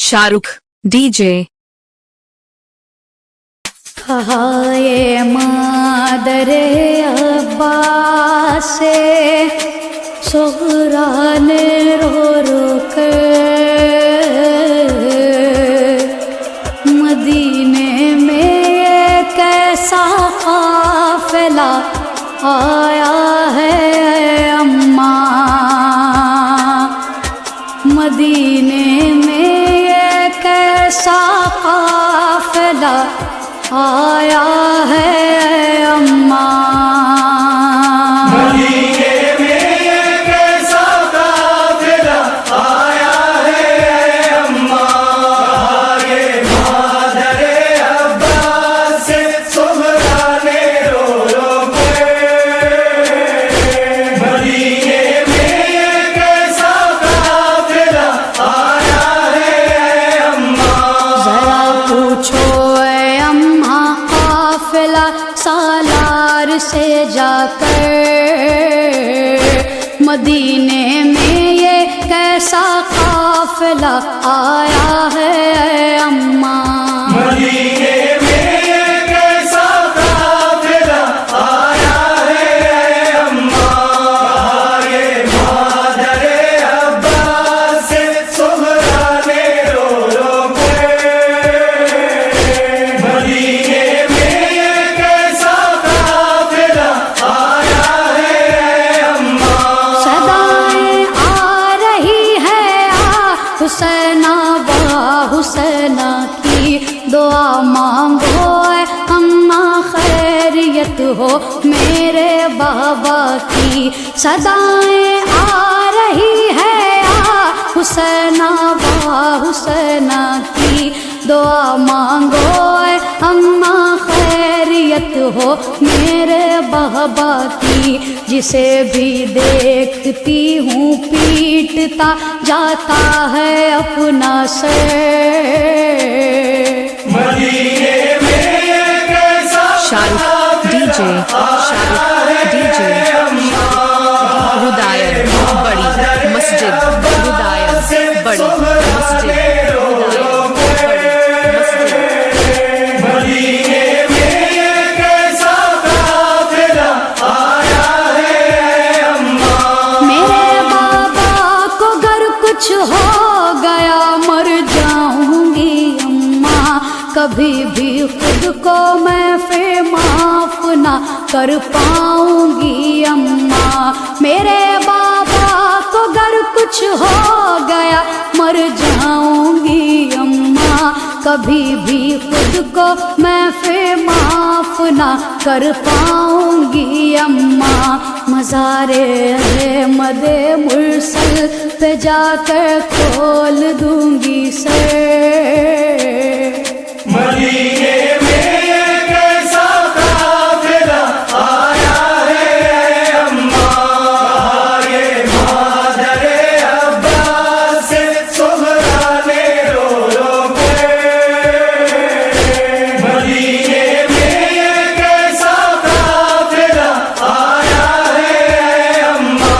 Shahrukh DJ. कहाए मादरे अब्बास से सोहरा ने रो रो कर मदीने में ये कैसा काफिला आया है अम्मा। मदीने में ये कैसा काफिला आया है अम्मा। मदीने में ये कैसा काफिला आया है अम्मा। ये मादरे अब्बास से सोहरा ने रो रो कर मदीने में ये कैसा काफिला आया है अम्मा। जरा पूछो सालार से जाकर मदीने में ये कैसा काफिला आया है अम्मा। मदीने में ये कैसा काफिला आया है अम्मा। ये मादरे अब्बास से सोहरा ने रो रो कर मदीने हुसैना बा हुसैना की दुआ मांगो अम्मा खैरियत हो मेरे बाबा की। सदाएं आ रही है हुसैना बा हुसैना की दुआ मांगो अम्मा खैरियत हो मेरे बाबा की। जिसे भी देखती हूँ पीटता जाता है अपना सर। मदीने में ये कैसा शाहरुख डीजे। शाहरुख डीजे। हुदायत बड़ी मस्जिद। हुदायत बड़ी मस्जिद। कुछ हो गया मर जाऊंगी अम्मा। कभी भी खुद को मैं फिर माफ ना कर पाऊंगी अम्मा। मेरे बाबा को अगर कुछ हो गया मर जाऊंगी अम्मा। कभी भी खुद को मैं फिर माफ ना कर पाऊंगी अम्मा। मज़ारे अहमदे मुरसल पे जाकर खोल दूंगी सर। मदीने में ये कैसा काफिला आया है अम्मा। ये मादरे अब्बास से सोहरा ने रो रो कर मदीने में ये कैसा काफिला आया है अम्मा।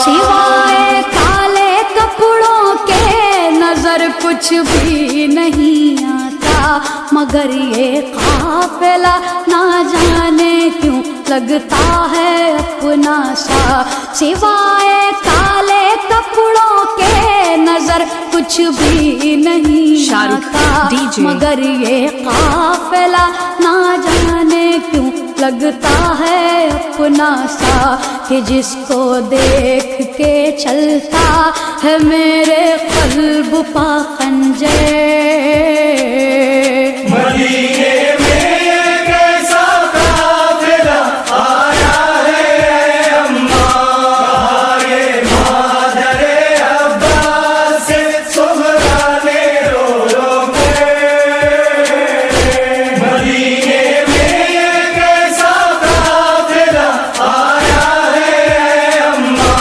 सिवाय काले कपड़ों के नजर कुछ भी नहीं आता। मगर ये काफिला ना जाने क्यों लगता है अपना सा। सिवाय काले कपड़ों के नजर कुछ भी नहीं आता। डीजे। मगर ये काफिला ना जाने क्यों लगता है अपना सा। कि जिसको देख के चलता है मेरे क़ल्ब पा खंजर। मदीने में ये कैसा काफिला आया है अम्मा। ये मादरे अब्बास से सोहरा ने रो रो कर मदीने में ये कैसा काफिला आया है अम्मा।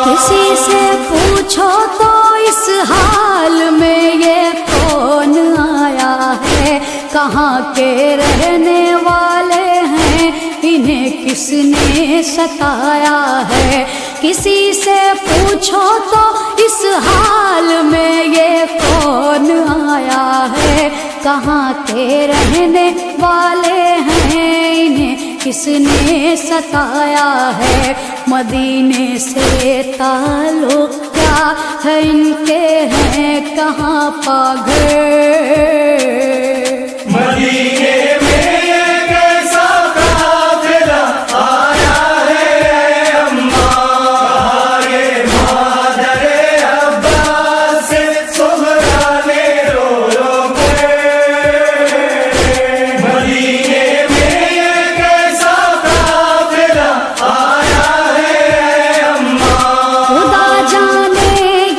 किसी से पूछो तो इस हाल में ये कौन आया है। कहाँ के रहने वाले हैं इन्हें किसने सताया है। किसी से पूछो तो इस हाल में ये कौन आया है, कहाँ के रहने वाले हैं, इन्हें किसने सताया है, मदीने से ताल्लुक क्या है इनके, हैं कहाँ पागल। मदीने में ये कैसा काफिला आया है अम्मा, कहा ये मादरे अब्बास से सुहरा ने रो रो के। मदीने में ये कैसा काफिला आया है अम्मा, खुदा जाने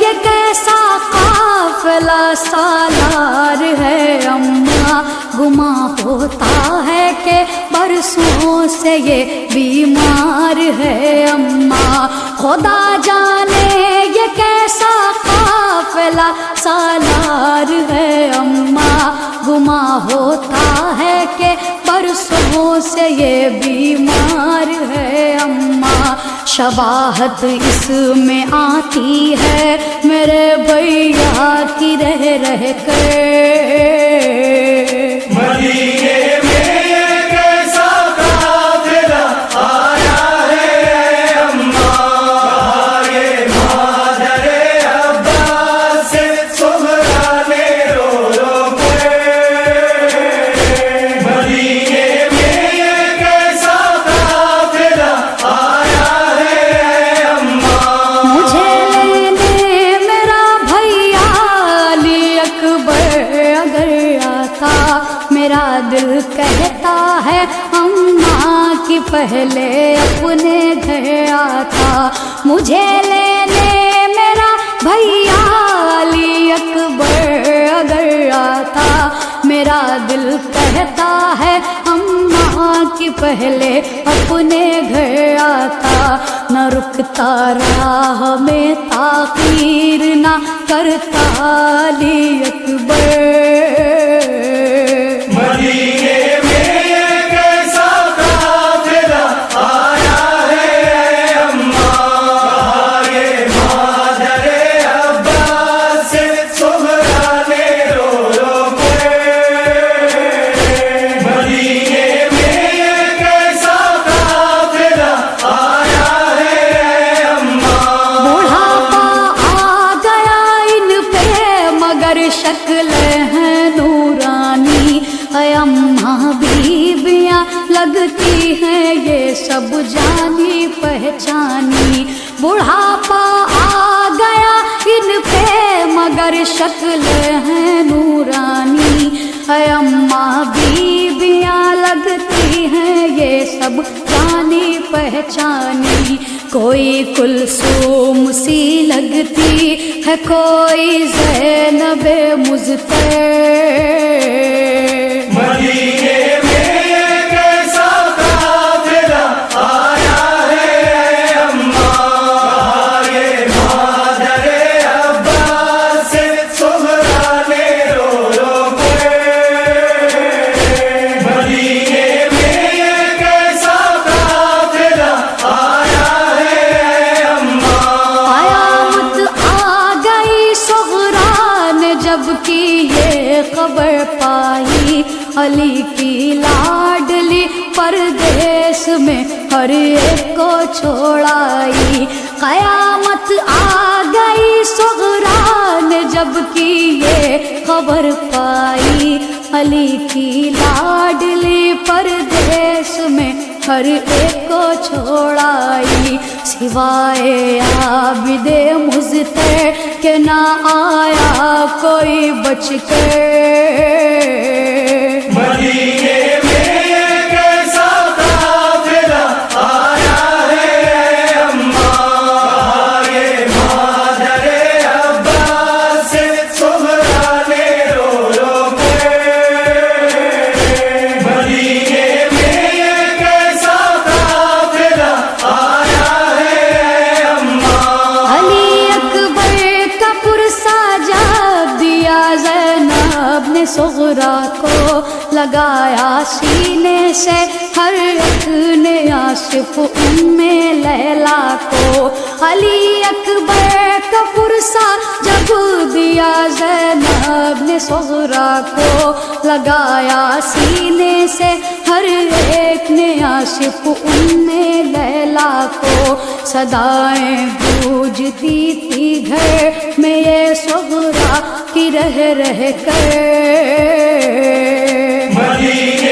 ये कैसा काफिला सालार है अम्मा, गुमा होता है कि बरसों से ये बीमार है अम्मा। खुदा जाने ये कैसा काफिला सालार है अम्मा, गुमा होता है कि बरसों से ये बीमार है अम्मा। शबाहत इसमें आती है मेरे भैया की रह रह कर। मदीने में ये कैसा काफिला आया है अम्मा, कहा ये मादरे अब्बास से सुहरा ने रो रो के। मदीने में ये कैसा काफिला आया है अम्मा, मुझे लेने मेरा भैया अली अकबर अगर आता, मेरा दिल कहता है अम्मा कि पहले अपने घर आता। मुझे लेने मेरा भैया अली अकबर अगर आता, मेरा दिल कहता है अम्मा कि पहले अपने घर आता। न रुकता राह में ताखीर ना करता अली अकबर। मदीने में ये कैसा काफिला आया है अम्मा, कहा ये मादरे अब्बास से सुहरा ने रो रो के। मदीने में ये कैसा काफिला आया है अम्मा, बुढ़ापा आ गया इन पे मगर शक्ल है नूरानी, है अम्मा बीबियाँ लगती हैं ये सब जानी पहचानी। बुढ़ापा आ गया इन पे मगर शक्ल है नूरानी, है अम्मा बीबियाँ लगती हैं ये सब जानी पहचानी। कोई कुलसूम सी लगती है, कोई ज़ैनबे मुज़्तफ़ा। मदीने में ये कैसा काफिला आया है अम्मा, कहा ये मादरे अब्बास से सुहरा ने रो रो के। मदीने में ये कैसा काफिला आया है अम्मा, क़यामत आ गई सुग़रा ने जबकि ये खबर पाई, अली की लाडली परदेश में हर एक को छोड़ाई। क़यामत आ गई सुग़रा ने जबकि ये खबर पाई, अली की लाडली परदेश में हर एक को छोड़ाई। सिवाय आबिदे मुज़्तफ़ा के ना आया कोई बच के। मदीने में ये कैसा काफिला आया है अम्मा, कहा ये मादरे अब्बास से सुहरा ने रो रो के। मदीने में ये कैसा काफिला आया है अम्मा, अली अकबर का पुरसा जा दिया ज़ैनब زینب نے صغرا کو لگایا سینے سے، ہر ایک نے عاشق ام لیلا کو، علی اکبر کا پرسا جب دیا زینب نے صغرا کو لگایا سینے سے، ہر ایک نے عاشق ام لیلا کو، صدائیں گونجتی تھی گھر میں یہ صغرا کی رہ رہ کر، مدینے